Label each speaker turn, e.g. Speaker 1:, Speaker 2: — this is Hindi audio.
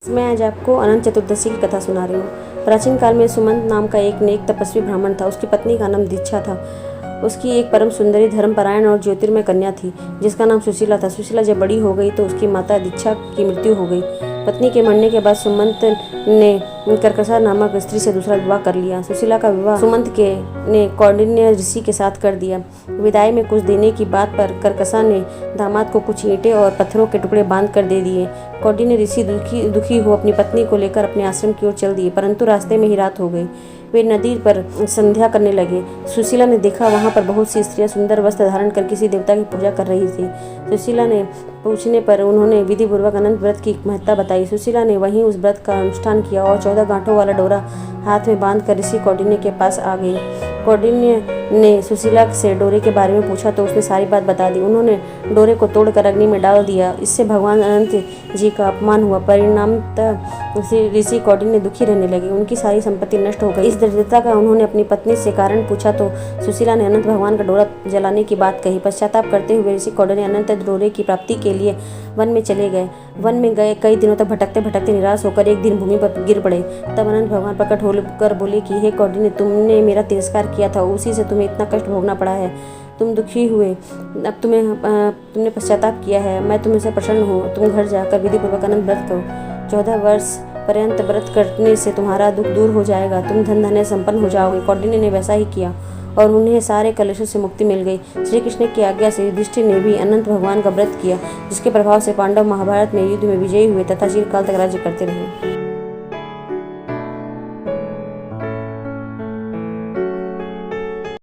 Speaker 1: मैं आज आपको अनंत चतुर्दशी की कथा सुना रही हूँ। प्राचीन काल में सुमंत नाम का एक नेक तपस्वी ब्राह्मण था। उसकी पत्नी का नाम दीक्षा था। उसकी एक परम सुंदरी, धर्मपरायण और ज्योतिर्मय कन्या थी जिसका नाम सुशीला था। सुशीला जब बड़ी हो गई तो उसकी माता दीक्षा की मृत्यु हो गई। पत्नी के मरने के बाद सुमंत ने कर्कशा नामक स्त्री से दूसरा विवाह कर लिया। सुशीला का विवाह सुमंत के ने कौंडिन्य ऋषि के साथ कर दिया। विदाई में कुछ देने की बात पर कर्कशा ने दामाद को कुछ ईंटें और पत्थरों के टुकड़े बांध कर दे दिए। कौंडिन्य ऋषि दुखी हो अपनी पत्नी को लेकर अपने आश्रम की ओर चल दिए, परंतु रास्ते में ही रात हो गई। वे नदी पर संध्या करने लगे। सुशीला ने देखा वहां पर बहुत सी स्त्रियां सुंदर वस्त्र धारण कर किसी देवता की पूजा कर रही थी। सुशीला ने पूछने पर उन्होंने विधि पूर्वक अनंत व्रत की महत्ता बताई। सुशीला ने वहीं उस व्रत का अनुष्ठान किया और 14 गांठों वाला डोरा हाथ में बांध कर ऋषि कौंडिन्य के पास आ गई। कौंडिन्य ने सुशीला से डोरे के बारे में पूछा तो उसने सारी बात बता दी। उन्होंने डोरे को तोड़कर अग्नि में डाल दिया। इससे भगवान अनंत जी का अपमान हुआ। परिणामतः ऋषि कौंडिन्य दुखी रहने लगे। उनकी सारी संपत्ति नष्ट हो गई। इस दरिद्रता का उन्होंने अपनी पत्नी से कारण पूछा तो सुशीला ने अनंत भगवान का डोरा जलाने की बात कही। पश्चाताप करते हुए ऋषि कौंडिन्य अनंत डोरे की प्राप्ति के लिए वन में चले गए। वन में गए कई दिनों तक भटकते भटकते निराश होकर एक दिन भूमि पर गिर पड़े। तब अनंत भगवान प्रकट होकर बोले कि हे कौंडिन्य, तुमने मेरा तिरस्कार किया था, उसी से तुम्हें इतना कष्ट भोगना पड़ा है। तुम दुखी हुए, अब तुमने पश्चाताप किया है। मैं तुमसे प्रसन्न हूँ। तुम घर जाकर विधि पूर्वक अनंत व्रत करो। 14 वर्ष पर्यंत व्रत करने से तुम्हारा दुख दूर हो जाएगा। तुम धन धन्य संपन्न हो जाओगे। कौंडिन्य ने वैसा ही किया और उन्हें सारे कलेशों से मुक्ति मिल गई। श्री कृष्ण की आज्ञा से युधिष्ठिर ने भी अनंत भगवान का व्रत किया, जिसके प्रभाव से पांडव महाभारत में युद्ध में विजयी हुए तथा चिरकाल तक राज्य करते रहे।